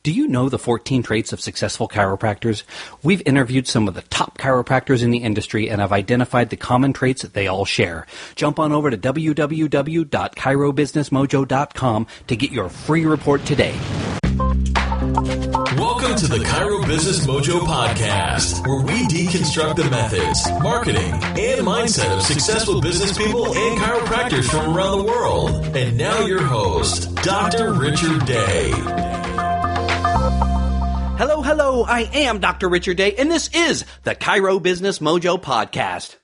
Do you know the 14 traits of successful chiropractors? We've interviewed some of the top chiropractors in the industry and have identified the common traits that they all share. Jump on over to www.chirobusinessmojo.com to get your free report today. Welcome to the Chiro Business Mojo podcast, where we deconstruct the methods, marketing, and mindset of successful business people and chiropractors from around the world. And now your host, Dr. Richard Day. Hello, I am Dr. Richard Day, and this is the Chiro Business Mojo podcast.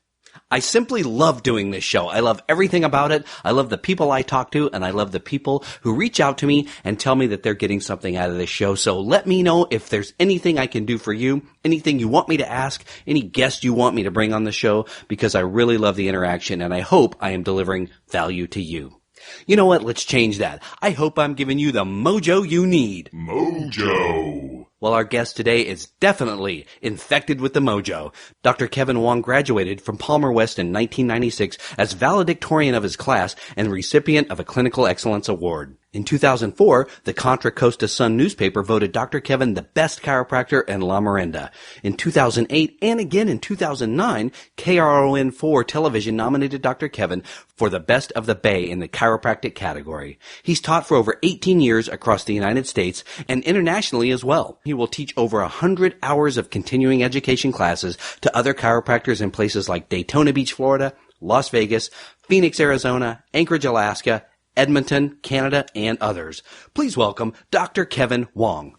I simply love doing this show. I love everything about it. I love the people I talk to, and I love the people who reach out to me and tell me that they're getting something out of this show. So let me know if there's anything I can do for you, anything you want me to ask, any guest you want me to bring on the show, because I really love the interaction, and I hope I am delivering value to you. You know what? Let's change that. I hope I'm giving you the mojo you need. Mojo. Well, our guest today is definitely infected with the mojo. Dr. Kevin Wong graduated from Palmer West in 1996 as valedictorian of his class and recipient of a Clinical Excellence Award. In 2004, the Contra Costa Sun Newspaper voted Dr. Kevin the best chiropractor in Lamorinda. In 2008 and again in 2009, KRON 4 television nominated Dr. Kevin for the Best of the Bay in the chiropractic category. He's taught for over 18 years across the United States and internationally as well. He will teach over 100 hours of continuing education classes to other chiropractors in places like Daytona Beach, Florida, Las Vegas, Phoenix, Arizona, Anchorage, Alaska, Edmonton, Canada, and others. Please welcome Dr. Kevin Wong.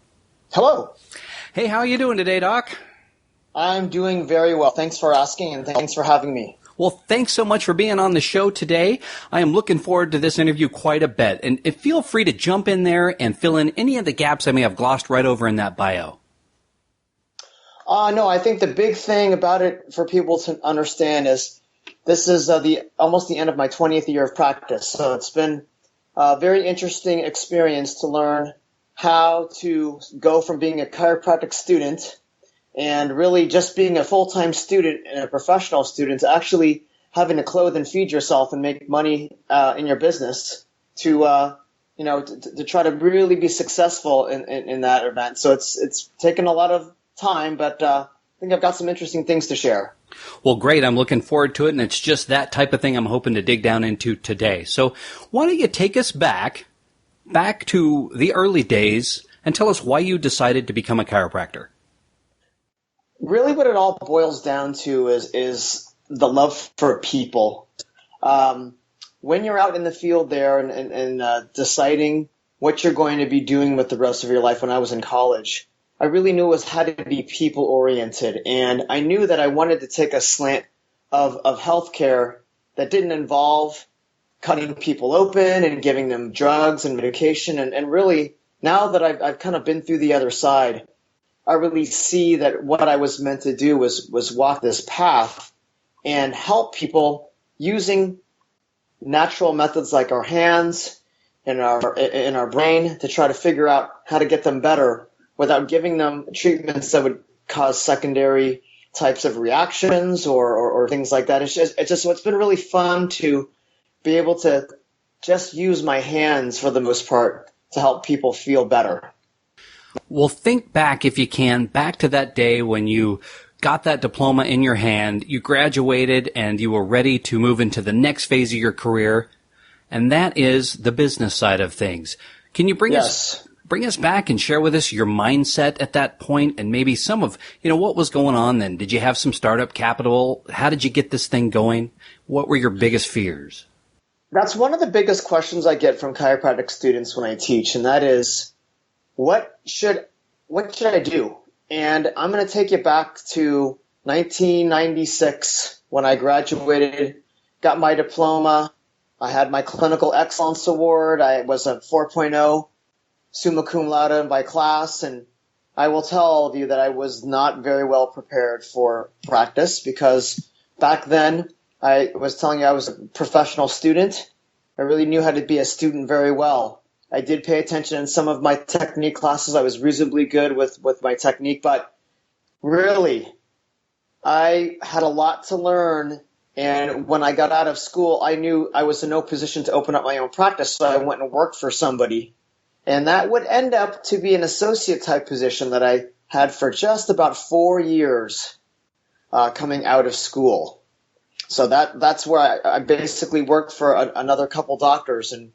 Hello. Hey, how are you doing today, Doc? I'm doing very well. Thanks for asking, and thanks for having me. Well, thanks so much for being on the show today. I am looking forward to this interview quite a bit. And feel free to jump in there and fill in any of the gaps I may have glossed right over in that bio. No, I think the big thing about it for people to understand is this is almost the end of my 20th year of practice. So it's been a very interesting experience to learn how to go from being a chiropractic student and really just being a full-time student and a professional student to actually having to clothe and feed yourself and make money in your business to try to really be successful in that event. So it's taken a lot of time, but I think I've got some interesting things to share. Well, great. I'm looking forward to it, and it's just that type of thing I'm hoping to dig down into today. So why don't you take us back to the early days and tell us why you decided to become a chiropractor? Really what it all boils down to is the love for people. When you're out in the field there and deciding what you're going to be doing with the rest of your life, when I was in college, I really knew it had to be people-oriented, and I knew that I wanted to take a slant of healthcare that didn't involve cutting people open and giving them drugs and medication, and really, now that I've kind of been through the other side, I really see that what I was meant to do was walk this path and help people using natural methods like our hands and our brain to try to figure out how to get them better without giving them treatments that would cause secondary types of reactions or things like that. It's been really fun to be able to just use my hands for the most part to help people feel better. Well, think back, if you can, back to that day when you got that diploma in your hand, you graduated, and you were ready to move into the next phase of your career, and that is the business side of things. Can you bring us back and share with us your mindset at that point and maybe some of, what was going on then? Did you have some startup capital? How did you get this thing going? What were your biggest fears? That's one of the biggest questions I get from chiropractic students when I teach, and that is, what should I do? And I'm going to take you back to 1996 when I graduated, got my diploma. I had my Clinical Excellence Award. I was a 4.0 summa cum laude in my class, and I will tell all of you that I was not very well prepared for practice because back then I was telling you I was a professional student. I really knew how to be a student very well. I did pay attention in some of my technique classes. I was reasonably good with my technique, but really, I had a lot to learn. And when I got out of school, I knew I was in no position to open up my own practice. So I went and worked for somebody. And that would end up to be an associate type position that I had for just about 4 years coming out of school. So that's where I basically worked for another couple doctors and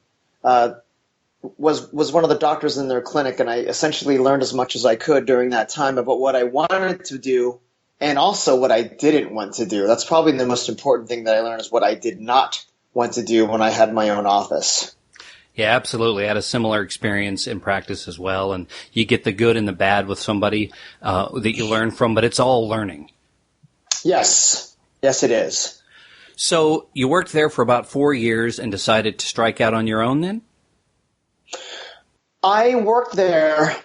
was one of the doctors in their clinic, and I essentially learned as much as I could during that time about what I wanted to do and also what I didn't want to do. That's probably the most important thing that I learned, is what I did not want to do when I had my own office. Yeah, absolutely. I had a similar experience in practice as well, and you get the good and the bad with somebody that you learn from, but it's all learning. Yes. Yes, it is. So you worked there for about 4 years and decided to strike out on your own then? I worked there,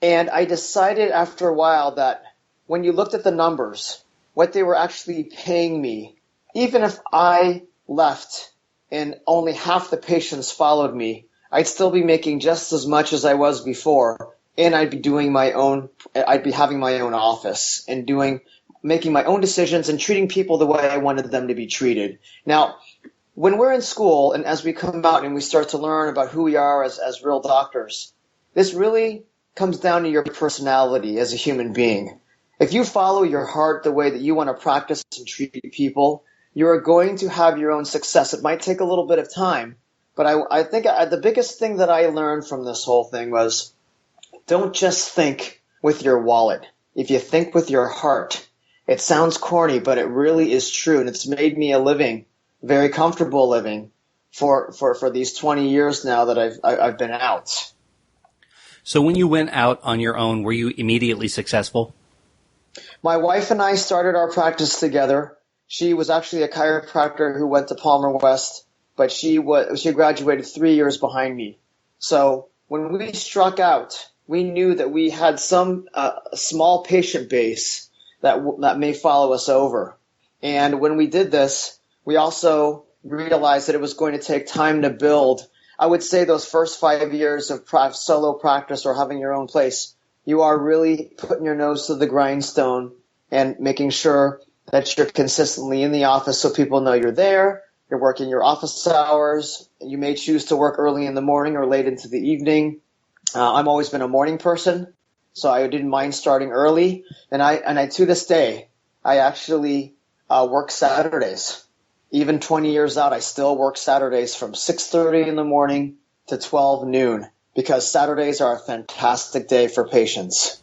and I decided after a while that when you looked at the numbers, what they were actually paying me, even if I left and only half the patients followed me, I'd still be making just as much as I was before, and I'd be having my own office and making my own decisions and treating people the way I wanted them to be treated. Now, when we're in school and as we come out and we start to learn about who we are as real doctors, this really comes down to your personality as a human being. If you follow your heart the way that you want to practice and treat people, you are going to have your own success. It might take a little bit of time, but I think the biggest thing that I learned from this whole thing was, don't just think with your wallet. If you think with your heart, it sounds corny, but it really is true, and it's made me a living, very comfortable living for these 20 years now that I've been out. So when you went out on your own, were you immediately successful? My wife and I started our practice together. She was actually a chiropractor who went to Palmer West, but she graduated 3 years behind me. So when we struck out, we knew that we had some small patient base that may follow us over. And when we did this, we also realized that it was going to take time to build. I would say those first 5 years of solo practice or having your own place, you are really putting your nose to the grindstone and making sure that you're consistently in the office so people know you're there, you're working your office hours. You may choose to work early in the morning or late into the evening. I've always been a morning person, so I didn't mind starting early. And I to this day, I actually work Saturdays. Even 20 years out, I still work Saturdays from 6:30 in the morning to 12 noon because Saturdays are a fantastic day for patients.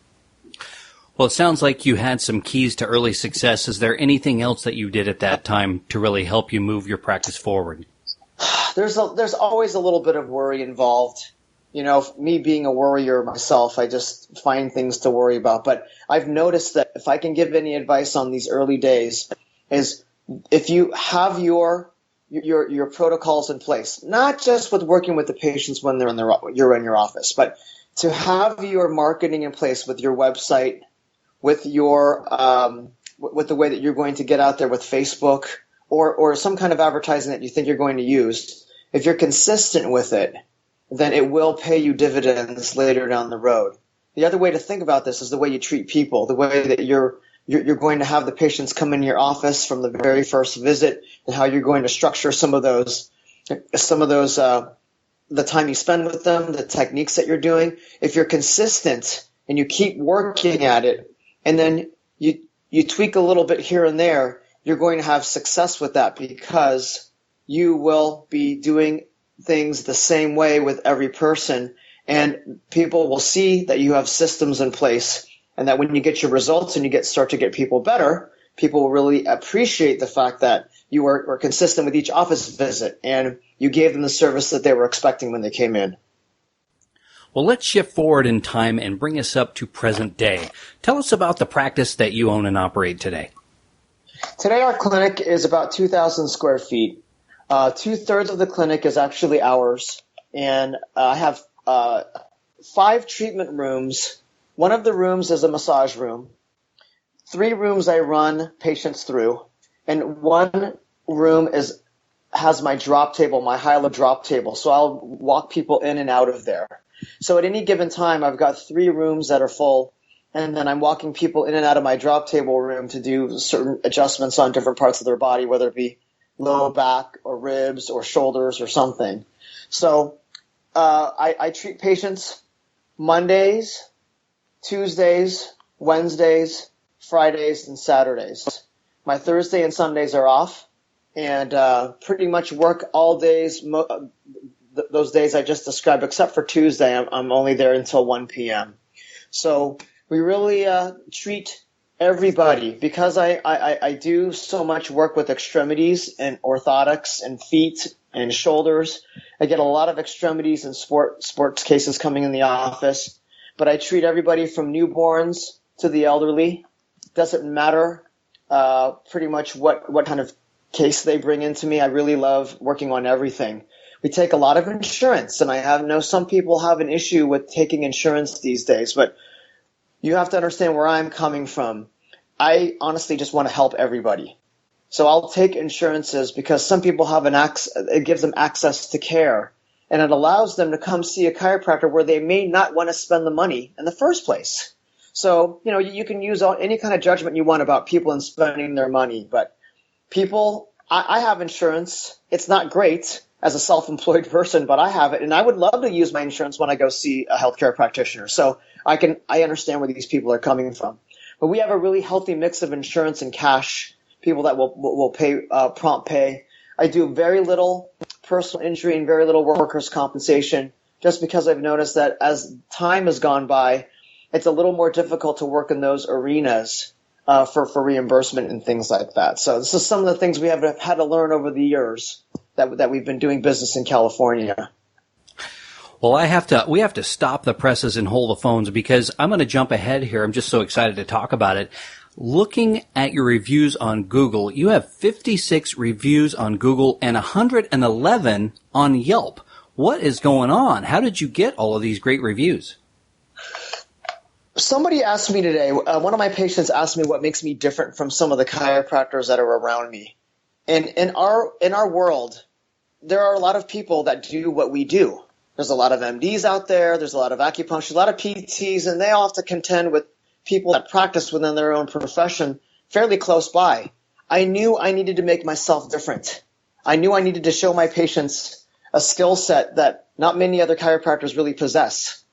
Well, it sounds like you had some keys to early success. Is there anything else that you did at that time to really help you move your practice forward? There's always a little bit of worry involved. You know, me being a worrier myself, I just find things to worry about. But I've noticed that if I can give any advice on these early days is if you have your protocols in place, not just with working with the patients when you're in your office, but to have your marketing in place with your website, with your with the way that you're going to get out there with Facebook or some kind of advertising that you think you're going to use. If you're consistent with it, then it will pay you dividends later down the road. The other way to think about this is the way you treat people, the way that you're going to have the patients come in your office from the very first visit, and how you're going to structure some of those, the time you spend with them, the techniques that you're doing. If you're consistent and you keep working at it, and then you tweak a little bit here and there, you're going to have success with that because you will be doing things the same way with every person, and people will see that you have systems in place, and that when you get your results and you start to get people better, people will really appreciate the fact that you were consistent with each office visit and you gave them the service that they were expecting when they came in. Well, let's shift forward in time and bring us up to present day. Tell us about the practice that you own and operate today. Today our clinic is about 2,000 square feet. 2/3 of the clinic is actually ours, and I have 5 treatment rooms. One of the rooms is a massage room. 3 rooms I run patients through, and 1 room has my drop table, my high-low drop table, so I'll walk people in and out of there. So at any given time, I've got 3 rooms that are full, and then I'm walking people in and out of my drop table room to do certain adjustments on different parts of their body, whether it be low back or ribs or shoulders or something. So I treat patients Mondays, Tuesdays, Wednesdays, Fridays, and Saturdays. My Thursday and Sundays are off, and pretty much work all days, those days I just described, except for Tuesday. I'm only there until 1 p.m. So we really treat everybody, because I do so much work with extremities and orthotics and feet and shoulders. I get a lot of extremities and sports cases coming in the office, but I treat everybody from newborns to the elderly. Doesn't matter pretty much what kind of case they bring into me. I really love working on everything. We take a lot of insurance, and I know some people have an issue with taking insurance these days, but you have to understand where I'm coming from. I honestly just want to help everybody. So I'll take insurances because some people have it gives them access to care, and it allows them to come see a chiropractor where they may not want to spend the money in the first place. So, you can use any kind of judgment you want about people and spending their money, but people, I have insurance. It's not great as a self-employed person, but I have it, and I would love to use my insurance when I go see a healthcare practitioner. So I understand where these people are coming from. But we have a really healthy mix of insurance and cash, people that will pay prompt pay. I do very little personal injury and very little workers' compensation, just because I've noticed that as time has gone by, it's a little more difficult to work in those arenas for reimbursement and things like that. So this is some of the things we have had to learn over the years that we've been doing business in California. Well, we have to stop the presses and hold the phones, because I'm going to jump ahead here. I'm just so excited to talk about it. Looking at your reviews on Google, you have 56 reviews on Google and 111 on Yelp. What is going on? How did you get all of these great reviews? Somebody asked me today, one of my patients asked me what makes me different from some of the chiropractors that are around me. And in our world, there are a lot of people that do what we do. There's a lot of MDs out there. There's a lot of acupuncture, a lot of PTs, and they all have to contend with people that practice within their own profession fairly close by. I knew I needed to make myself different. I knew I needed to show my patients a skill set that not many other chiropractors really possess.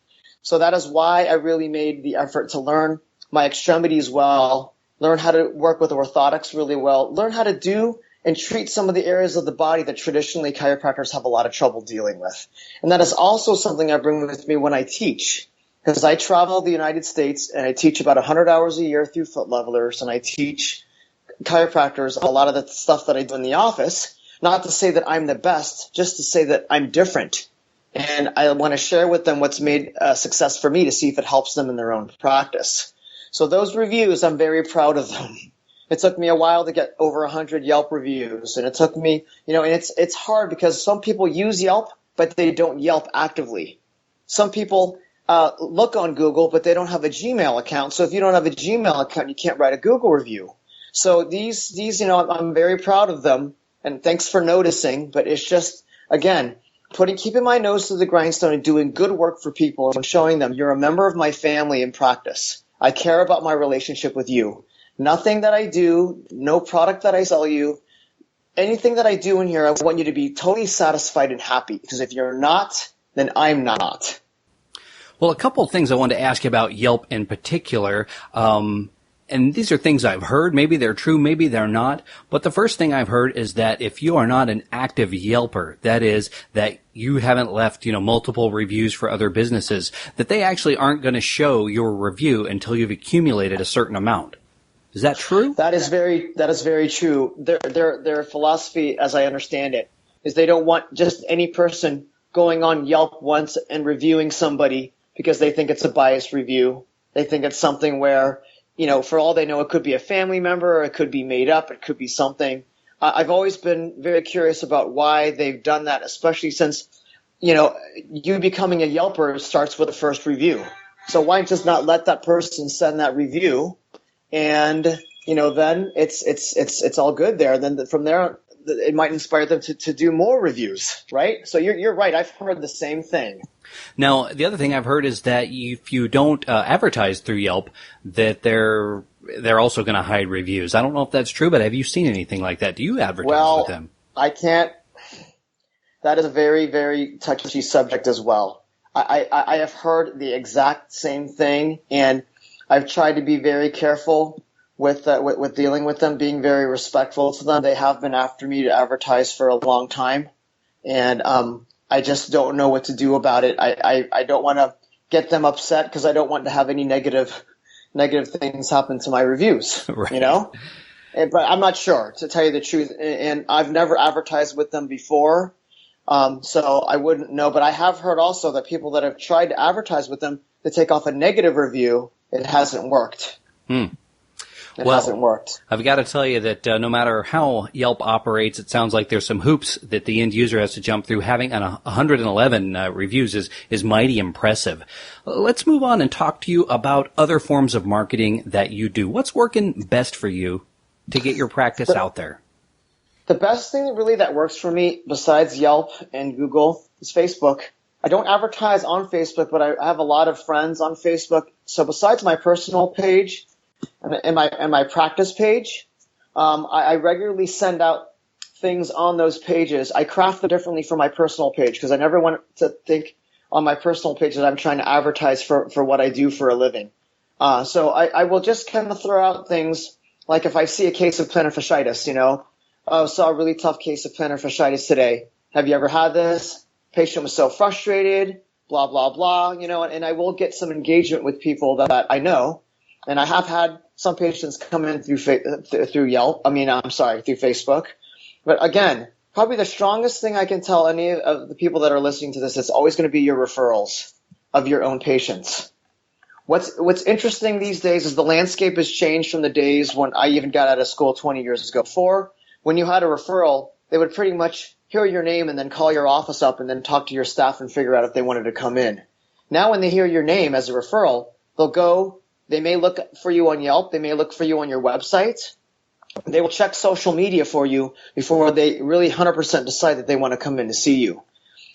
So that is why I really made the effort to learn my extremities well, learn how to work with orthotics really well, learn how to do and treat some of the areas of the body that traditionally chiropractors have a lot of trouble dealing with. And that is also something I bring with me when I teach, because I travel the United States and I teach about 100 hours a year through foot levelers, and I teach chiropractors a lot of the stuff that I do in the office, not to say that I'm the best, just to say that I'm different. And I want to share with them what's made a success for me to see if it helps them in their own practice. So those reviews, I'm very proud of them. It took me a while to get over 100 Yelp reviews, and it took me, and it's hard because some people use Yelp, but they don't Yelp actively. Some people look on Google, but they don't have a Gmail account. So if you don't have a Gmail account, you can't write a Google review. So these, I'm very proud of them, and thanks for noticing. But it's just, again, keeping my nose to the grindstone and doing good work for people and showing them you're a member of my family in practice. I care about my relationship with you. Nothing that I do, no product that I sell you, anything that I do in here, I want you to be totally satisfied and happy, because if you're not, then I'm not. Well, a couple of things I wanted to ask you about Yelp in particular. And these are things I've heard. Maybe they're true, maybe they're not. But the first thing I've heard is that if you are not an active Yelper, that is, that you haven't left, multiple reviews for other businesses, that they actually aren't going to show your review until you've accumulated a certain amount. Is that true? That is very true. Their philosophy, as I understand it, is they don't want just any person going on Yelp once and reviewing somebody because they think it's a biased review. They think it's something where, for all they know, it could be a family member, or it could be made up, it could be something. I've always been very curious about why they've done that, especially since, you becoming a Yelper starts with a first review. So why just not let that person send that review? And, then it's all good there. Then from there, it might inspire them to do more reviews, right? So you're right. I've heard the same thing. Now, the other thing I've heard is that if you don't advertise through Yelp, that they're also going to hide reviews. I don't know if that's true, but have you seen anything like that? Do you advertise with them? that is a very, very touchy subject as well. I have heard the exact same thing, and I've tried to be very careful with dealing with them, being very respectful to them. They have been after me to advertise for a long time, and I just don't know what to do about it. I don't want to get them upset because I don't want to have any negative things happen to my reviews, right. You know? But I'm not sure, to tell you the truth, and I've never advertised with them before, so I wouldn't know. But I have heard also that people that have tried to advertise with them to take off a negative review, it hasn't worked. It hasn't worked. I've got to tell you that no matter how Yelp operates, it sounds like there's some hoops that the end user has to jump through. Having 111 reviews is mighty impressive. Let's move on and talk to you about other forms of marketing that you do. What's working best for you to get your practice out there? The best thing really that works for me, besides Yelp and Google, is Facebook. I don't advertise on Facebook, but I have a lot of friends on Facebook. So besides my personal page and my practice page, I regularly send out things on those pages. I craft them differently for my personal page because I never want to think on my personal page that I'm trying to advertise for what I do for a living. So I will just kind of throw out things like if I see a case of plantar fasciitis, saw a really tough case of plantar fasciitis today. Have you ever had this? Patient was so frustrated, blah, blah, blah, and I will get some engagement with people that I know. And I have had some patients come in through Yelp. Through Facebook. But again, probably the strongest thing I can tell any of the people that are listening to this is always going to be your referrals of your own patients. What's interesting these days is the landscape has changed from the days when I even got out of school 20 years ago. Before, when you had a referral, they would pretty much hear your name and then call your office up and then talk to your staff and figure out if they wanted to come in. Now when they hear your name as a referral, they may look for you on Yelp, they may look for you on your website. They will check social media for you before they really 100% decide that they want to come in to see you.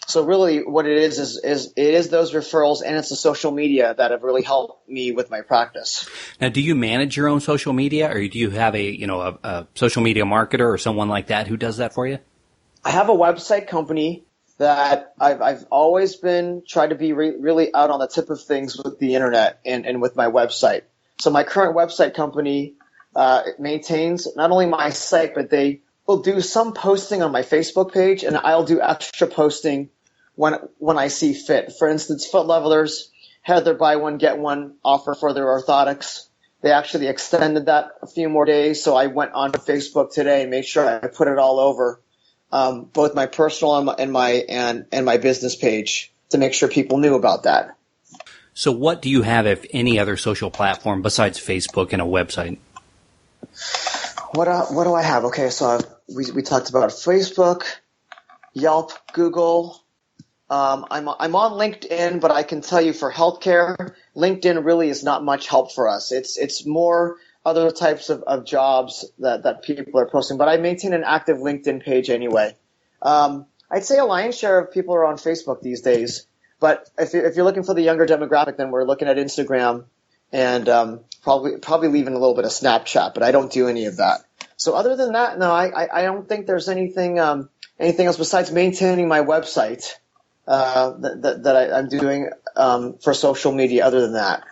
So really what it is it is those referrals and it's the social media that have really helped me with my practice. Now, do you manage your own social media, or do you have a social media marketer or someone like that who does that for you? I have a website company that I've always been trying to be really out on the tip of things with the internet and with my website. So my current website company maintains not only my site, but they will do some posting on my Facebook page, and I'll do extra posting when I see fit. For instance, Foot Levelers had their buy one, get one offer for their orthotics. They actually extended that a few more days, so I went on Facebook today and made sure I put it all over, both my personal and my business page, to make sure people knew about that. So what do you have, if any, other social platform besides Facebook and a website? What do I have? Okay, so we talked about Facebook, Yelp, Google. I'm on LinkedIn, but I can tell you for healthcare, LinkedIn really is not much help for us. It's more other types of jobs that people are posting. But I maintain an active LinkedIn page anyway. I'd say a lion's share of people are on Facebook these days. But if you're looking for the younger demographic, then we're looking at Instagram and probably leaving a little bit of Snapchat. But I don't do any of that. So other than that, no, I don't think there's anything else besides maintaining my website that I'm doing for social media other than that.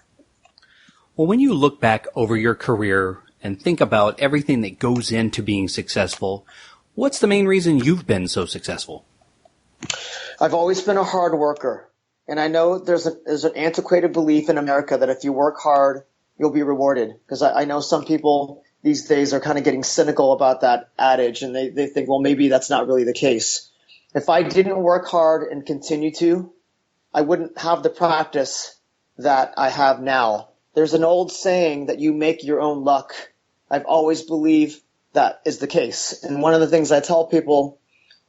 Well, when you look back over your career and think about everything that goes into being successful, what's the main reason you've been so successful? I've always been a hard worker. And I know there's an antiquated belief in America that if you work hard, you'll be rewarded. Because I know some people these days are kind of getting cynical about that adage, and they think, well, maybe that's not really the case. If I didn't work hard and continue to, I wouldn't have the practice that I have now. There's an old saying that you make your own luck. I've always believed that is the case. And one of the things I tell people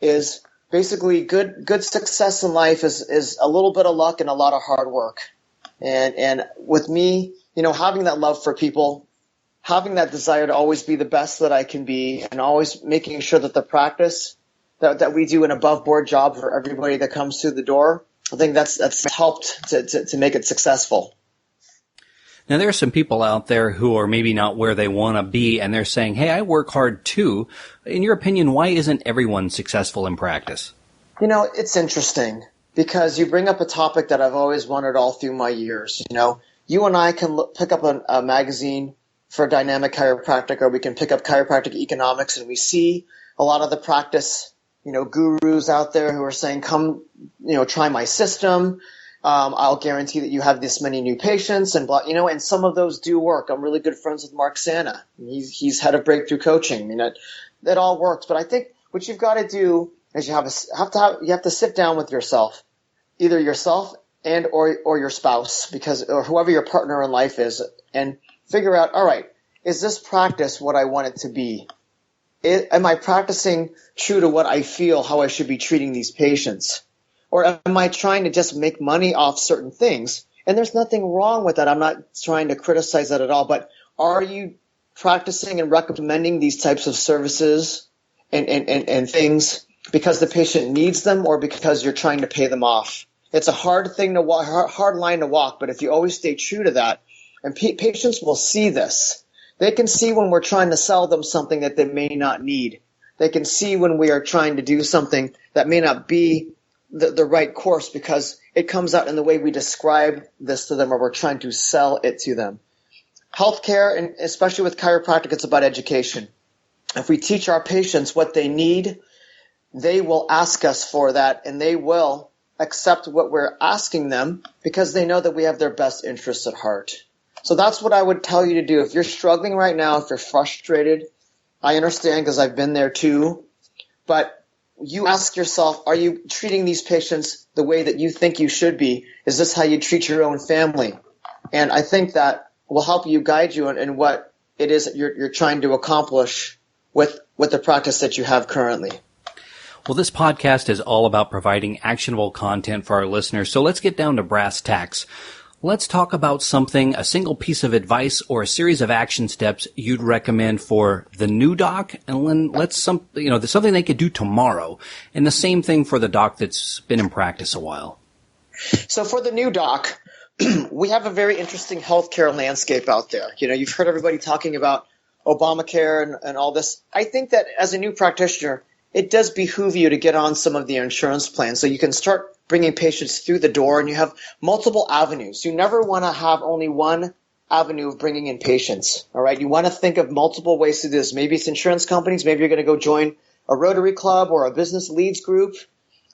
is basically good success in life is a little bit of luck and a lot of hard work. And with me, having that love for people, having that desire to always be the best that I can be, and always making sure that the practice that we do an above board job for everybody that comes through the door, I think that's helped to make it successful. Now, there are some people out there who are maybe not where they want to be, and they're saying, hey, I work hard too. In your opinion, why isn't everyone successful in practice? It's interesting because you bring up a topic that I've always wondered all through my years. You and I can pick up a magazine for Dynamic Chiropractic, or we can pick up Chiropractic Economics, and we see a lot of the practice, gurus out there who are saying, come, try my system. I'll guarantee that you have this many new patients and blah, and some of those do work. I'm really good friends with Mark Santa. He's head of Breakthrough Coaching. That all works. But I think what you've got to do is you have to sit down with yourself, either yourself and or your spouse, or whoever your partner in life is, and figure out, all right, is this practice what I want it to be? Am I practicing true to what I feel, how I should be treating these patients? Or am I trying to just make money off certain things? And there's nothing wrong with that. I'm not trying to criticize that at all. But are you practicing and recommending these types of services and things because the patient needs them, or because you're trying to pay them off? It's a hard line to walk, but if you always stay true to that, and patients will see this. They can see when we're trying to sell them something that they may not need. They can see when we are trying to do something that may not be the right course, because it comes out in the way we describe this to them, or we're trying to sell it to them. Healthcare, and especially with chiropractic, it's about education. If we teach our patients what they need, they will ask us for that, and they will accept what we're asking them because they know that we have their best interests at heart. So that's what I would tell you to do. If you're struggling right now, if you're frustrated, I understand because I've been there too, but you ask yourself, are you treating these patients the way that you think you should be? Is this how you treat your own family? And I think that will help you, guide you in what it is that you're trying to accomplish with the practice that you have currently. Well, this podcast is all about providing actionable content for our listeners, so let's get down to brass tacks. Let's talk about something, a single piece of advice or a series of action steps you'd recommend for the new doc, and then something they could do tomorrow. And the same thing for the doc that's been in practice a while. So for the new doc, we have a very interesting healthcare landscape out there. You've heard everybody talking about Obamacare and all this. I think that as a new practitioner, it does behoove you to get on some of the insurance plans so you can start bringing patients through the door, and you have multiple avenues. You never want to have only one avenue of bringing in patients, all right? You want to think of multiple ways to do this. Maybe it's insurance companies. Maybe you're going to go join a Rotary Club or a business leads group.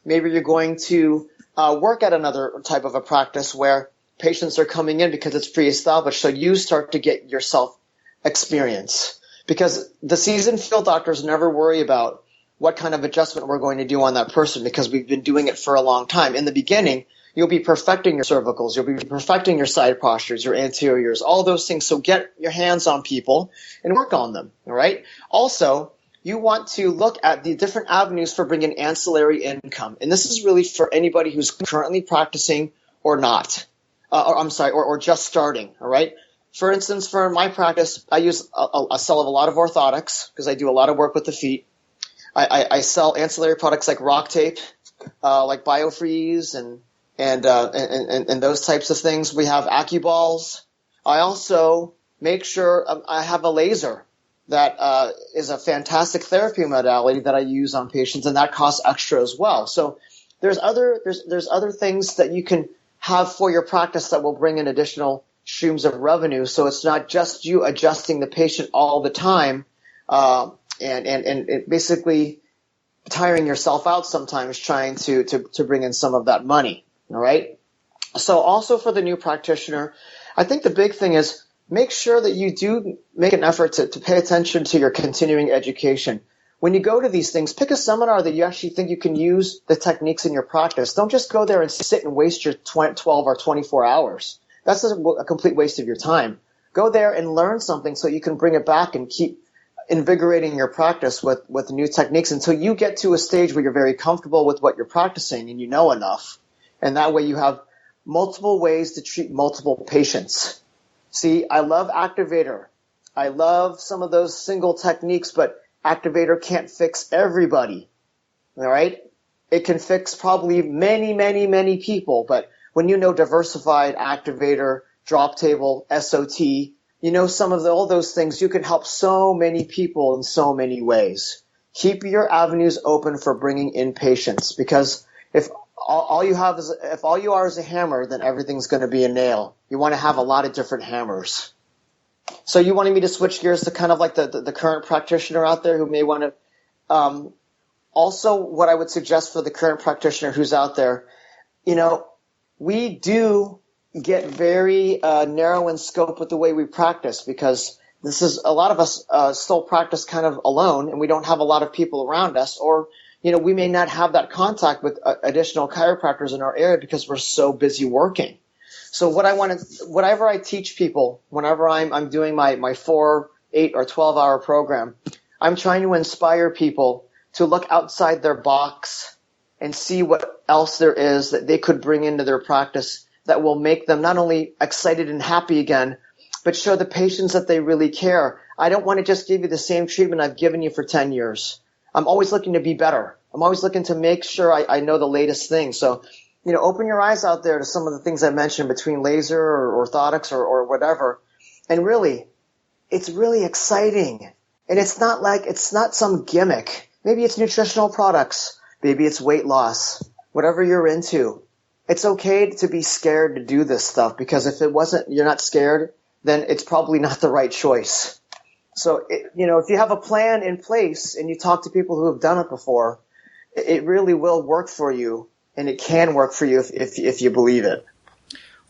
Maybe you're going to work at another type of a practice where patients are coming in because it's pre-established, so you start to get yourself experience. Because the seasoned field doctors never worry about what kind of adjustment we're going to do on that person, because we've been doing it for a long time. In the beginning, you'll be perfecting your cervicals, you'll be perfecting your side postures, your anteriors, all those things. So get your hands on people and work on them, all right? Also, you want to look at the different avenues for bringing ancillary income. And this is really for anybody who's currently practicing or not, or just starting, all right? For instance, for my practice, I sell a lot of orthotics because I do a lot of work with the feet. I sell ancillary products like rock tape, like BioFreeze and those types of things. We have AccuBalls. I also make sure I have a laser that is a fantastic therapy modality that I use on patients, and that costs extra as well. So there's other things that you can have for your practice that will bring in additional streams of revenue. So it's not just you adjusting the patient all the time. And it basically tiring yourself out sometimes trying to bring in some of that money. All right. So also for the new practitioner, I think the big thing is make sure that you do make an effort to pay attention to your continuing education. When you go to these things, pick a seminar that you actually think you can use the techniques in your practice. Don't just go there and sit and waste your 12 or 24 hours. That's a complete waste of your time. Go there and learn something so you can bring it back and keep invigorating your practice with new techniques until you get to a stage where you're very comfortable with what you're practicing and you know enough. And that way you have multiple ways to treat multiple patients. See, I love Activator. I love some of those single techniques, but Activator can't fix everybody. All right? It can fix probably many, many, many people, but when you know Diversified, Activator, Drop Table, SOT, you know all those things, you can help so many people in so many ways. keep your avenues open for bringing in patients, because if all you are is a hammer, then everything's going to be a nail. You want to have a lot of different hammers. So you wanted me to switch gears to kind of like the current practitioner out there who may want to, also what I would suggest for the current practitioner who's out there, we do get very narrow in scope with the way we practice, because this is a lot of us still practice kind of alone, and we don't have a lot of people around us, or we may not have that contact with additional chiropractors in our area because we're so busy working. So whatever I teach people, whenever I'm doing my 4, 8, or 12-hour program, I'm trying to inspire people to look outside their box and see what else there is that they could bring into their practice that will make them not only excited and happy again, but show the patients that they really care. I don't want to just give you the same treatment I've given you for 10 years. I'm always looking to be better. I'm always looking to make sure I know the latest thing. So, open your eyes out there to some of the things I mentioned between laser or orthotics or whatever. And really, it's really exciting. And it's not some gimmick. Maybe it's nutritional products. Maybe it's weight loss. Whatever you're into. It's okay to be scared to do this stuff, because if you're not scared, then it's probably not the right choice. So, if you have a plan in place and you talk to people who have done it before, it really will work for you, and it can work for you if you believe it.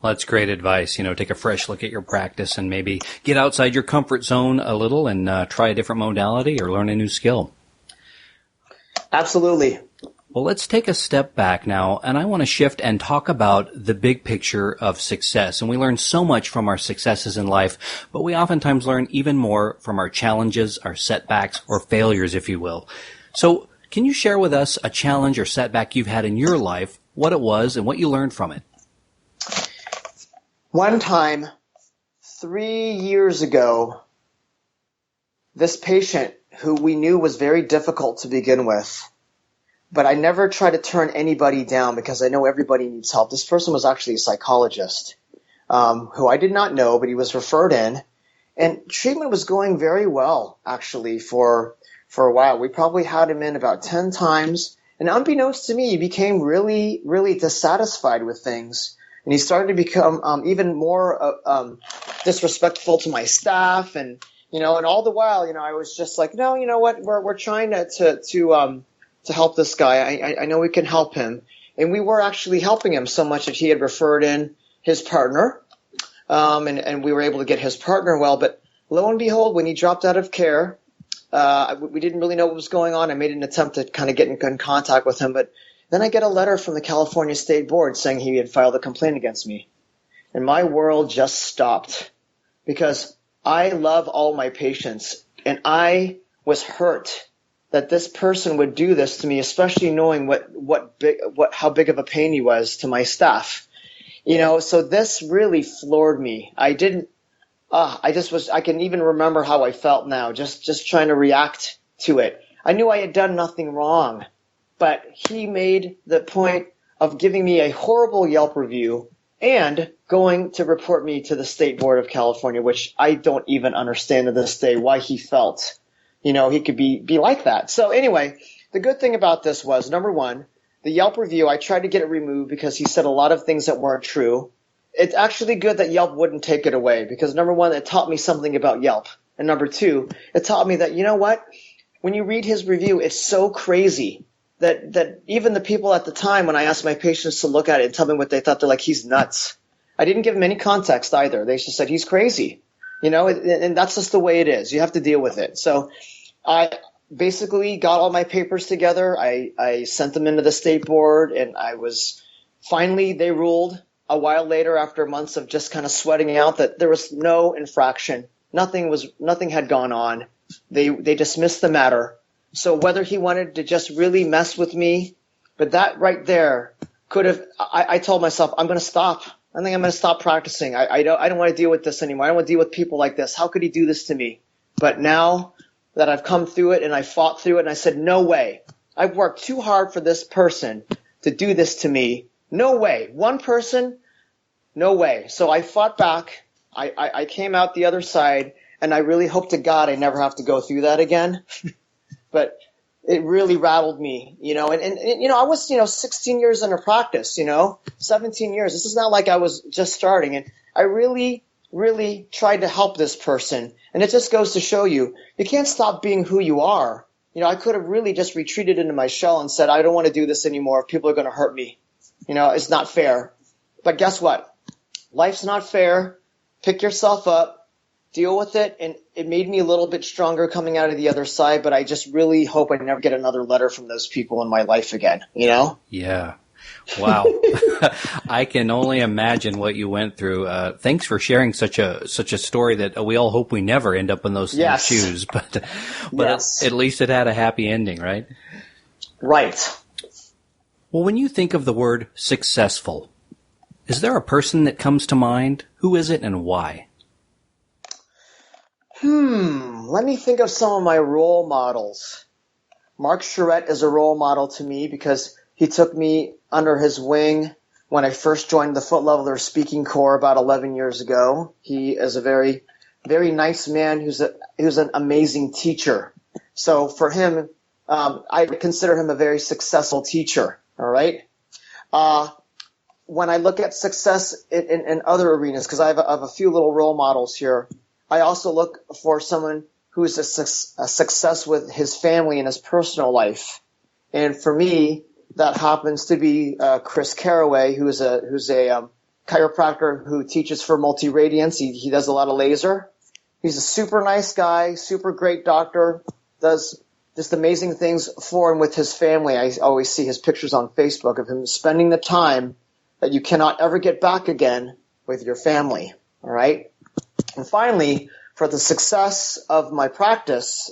Well, that's great advice. Take a fresh look at your practice and maybe get outside your comfort zone a little and try a different modality or learn a new skill. Absolutely. Well, let's take a step back now, and I want to shift and talk about the big picture of success. And we learn so much from our successes in life, but we oftentimes learn even more from our challenges, our setbacks, or failures, if you will. So, can you share with us a challenge or setback you've had in your life, what it was, and what you learned from it? One time, 3 years ago, this patient who we knew was very difficult to begin with, but I never try to turn anybody down because I know everybody needs help. This person was actually a psychologist who I did not know, but he was referred in. And treatment was going very well, actually, for a while. We probably had him in about 10 times. And unbeknownst to me, he became really, really dissatisfied with things. And he started to become even more disrespectful to my staff. And, and all the while, I was just like, no, you know what? We're trying to help this guy. I know we can help him. And we were actually helping him so much that he had referred in his partner. And we were able to get his partner well. But lo and behold, when he dropped out of care, we didn't really know what was going on. I made an attempt to kind of get in contact with him. But then I get a letter from the California State Board saying he had filed a complaint against me. And my world just stopped, because I love all my patients. And I was hurt that this person would do this to me, especially knowing how big of a pain he was to my staff. So this really floored me. I can even remember how I felt now, just trying to react to it. I knew I had done nothing wrong, but he made the point of giving me a horrible Yelp review and going to report me to the State Board of California, which I don't even understand to this day why he felt he could be like that. So anyway, the good thing about this was, number one, the Yelp review, I tried to get it removed because he said a lot of things that weren't true. It's actually good that Yelp wouldn't take it away, because number one, it taught me something about Yelp. And number two, it taught me that, when you read his review, it's so crazy that even the people at the time, when I asked my patients to look at it and tell me what they thought, they're like, he's nuts. I didn't give him any context either. They just said, he's crazy. And that's just the way it is. You have to deal with it. So I basically got all my papers together. I sent them into the state board, and finally they ruled a while later, after months of just kind of sweating out, that there was no infraction. Nothing had gone on. They dismissed the matter. So whether he wanted to just really mess with me, but that right there could have, I told myself, I'm going to stop. I think I'm going to stop practicing. I don't want to deal with this anymore. I don't want to deal with people like this. How could he do this to me? But now that I've come through it and I fought through it, and I said, no way. I've worked too hard for this person to do this to me. No way. One person, no way. So I fought back. I came out the other side, and I really hope to God I never have to go through that again. But it really rattled me, and I was, 16 years into practice, 17 years. This is not like I was just starting. And I really, really tried to help this person. And it just goes to show you can't stop being who you are. I could have really just retreated into my shell and said, I don't want to do this anymore. People are going to hurt me. It's not fair. But guess what? Life's not fair. Pick yourself up, deal with it. And it made me a little bit stronger coming out of the other side. But I just really hope I never get another letter from those people in my life again, Yeah. Wow. I can only imagine what you went through. Thanks for sharing such a story that we all hope we never end up in those same shoes, but Yes. at least it had a happy ending, right? Right. Well, when you think of the word successful, is there a person that comes to mind? Who is it and why? Let me think of some of my role models. Mark Charette is a role model to me because he took me under his wing when I first joined the Foot Leveler Speaking Corps about 11 years ago. He is a very, very nice man who's an amazing teacher. So for him, I consider him a very successful teacher. All right. When I look at success in other arenas, because I have a few little role models here, I also look for someone who's a success with his family and his personal life. And for me, that happens to be Chris Caraway, who's a chiropractor who teaches for Multi-Radiance. He does a lot of laser. He's a super nice guy, super great doctor, does just amazing things for and with his family. I always see his pictures on Facebook of him spending the time that you cannot ever get back again with your family. All right. And finally, for the success of my practice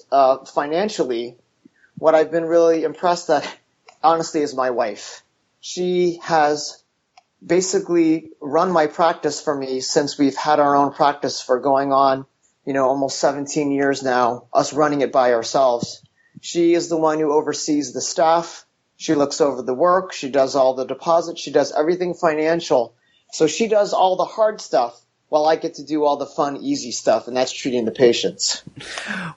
financially, what I've been really impressed at, honestly, is my wife. She has basically run my practice for me since we've had our own practice for going on, almost 17 years now, us running it by ourselves. She is the one who oversees the staff. She looks over the work. She does all the deposits. She does everything financial. So she does all the hard stuff while I get to do all the fun, easy stuff, and that's treating the patients.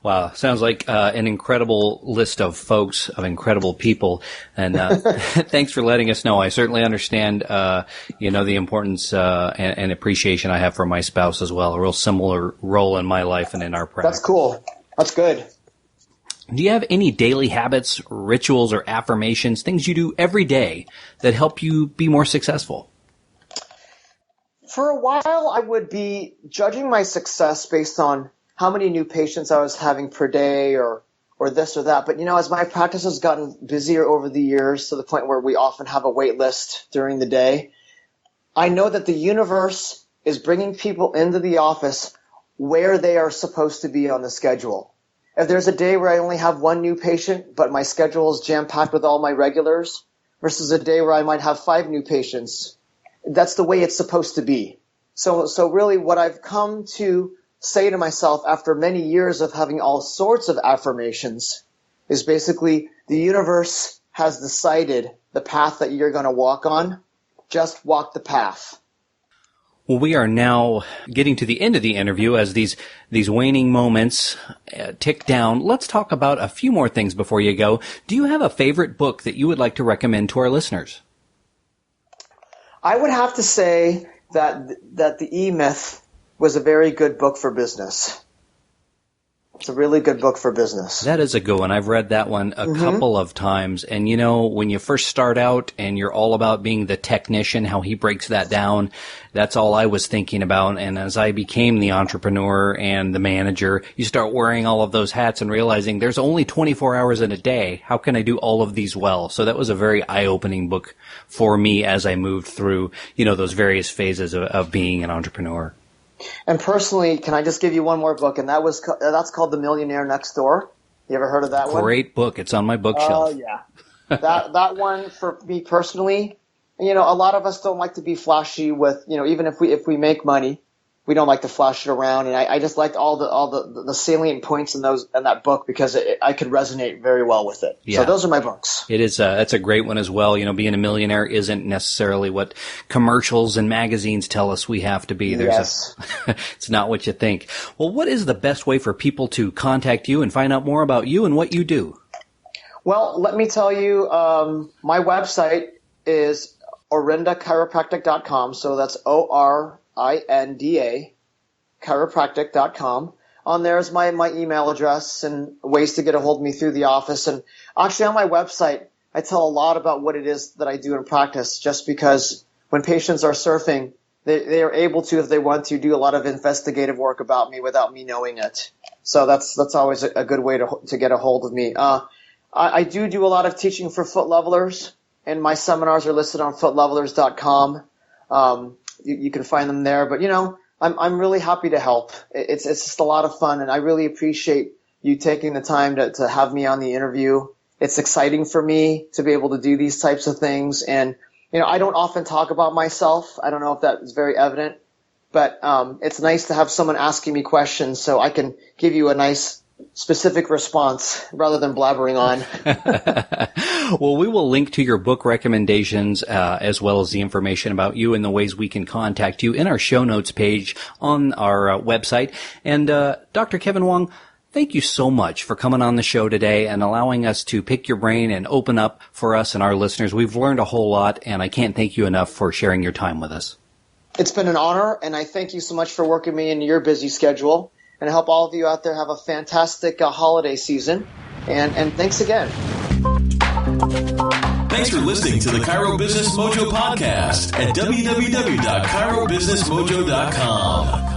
Wow. Sounds like an incredible list of folks, of incredible people. And thanks for letting us know. I certainly understand, the importance and appreciation I have for my spouse as well. A real similar role in my life and in our practice. That's cool. That's good. Do you have any daily habits, rituals, or affirmations, things you do every day that help you be more successful? For a while, I would be judging my success based on how many new patients I was having per day or this or that. But, as my practice has gotten busier over the years to the point where we often have a wait list during the day, I know that the universe is bringing people into the office where they are supposed to be on the schedule. If there's a day where I only have one new patient, but my schedule is jam-packed with all my regulars, versus a day where I might have 5 new patients, that's the way it's supposed to be. So really what I've come to say to myself after many years of having all sorts of affirmations is basically the universe has decided the path that you're going to walk on. Just walk the path. Well, we are now getting to the end of the interview as these waning moments tick down. Let's talk about a few more things before you go. Do you have a favorite book that you would like to recommend to our listeners? I would have to say that the E-Myth was a very good book for business. It's a really good book for business. That is a good one. I've read that one a couple of times. And, when you first start out and you're all about being the technician, how he breaks that down, that's all I was thinking about. And as I became the entrepreneur and the manager, you start wearing all of those hats and realizing there's only 24 hours in a day. How can I do all of these well? So that was a very eye-opening book for me as I moved through, those various phases of being an entrepreneur. And personally, can I just give you one more book? And that's called The Millionaire Next Door. You ever heard of that one? Great book. It's on my bookshelf. Oh, yeah. that one, for me personally, a lot of us don't like to be flashy with, even if we make money, we don't like to flash it around. And I just liked all the salient points in that book because I could resonate very well with it. Yeah. So those are my books. It is, that's a great one as well. Being a millionaire isn't necessarily what commercials and magazines tell us we have to be. Yes. It's not what you think. Well, what is the best way for people to contact you and find out more about you and what you do? Well, let me tell you, my website is orindachiropractic.com. So that's ORINDA chiropractic.com. On there is my email address and ways to get a hold of me through the office. And actually on my website, I tell a lot about what it is that I do in practice, just because when patients are surfing, they are able to, if they want to, do a lot of investigative work about me without me knowing it. So that's always a good way to get a hold of me. I do a lot of teaching for foot levelers, and my seminars are listed on footlevelers.com. You can find them there. But, I'm really happy to help. It's just a lot of fun, and I really appreciate you taking the time to have me on the interview. It's exciting for me to be able to do these types of things. And, I don't often talk about myself. I don't know if that is very evident, but it's nice to have someone asking me questions so I can give you a nice specific response rather than blabbering on. Well, we will link to your book recommendations as well as the information about you and the ways we can contact you in our show notes page on our website. And Dr. Kevin Wong, thank you so much for coming on the show today and allowing us to pick your brain and open up for us and our listeners. We've learned a whole lot, and I can't thank you enough for sharing your time with us. It's been an honor, and I thank you so much for working me into your busy schedule. And I hope all of you out there have a fantastic holiday season. And thanks again. Thanks for listening to the Chiro Business Mojo podcast at www.chirobusinessmojo.com.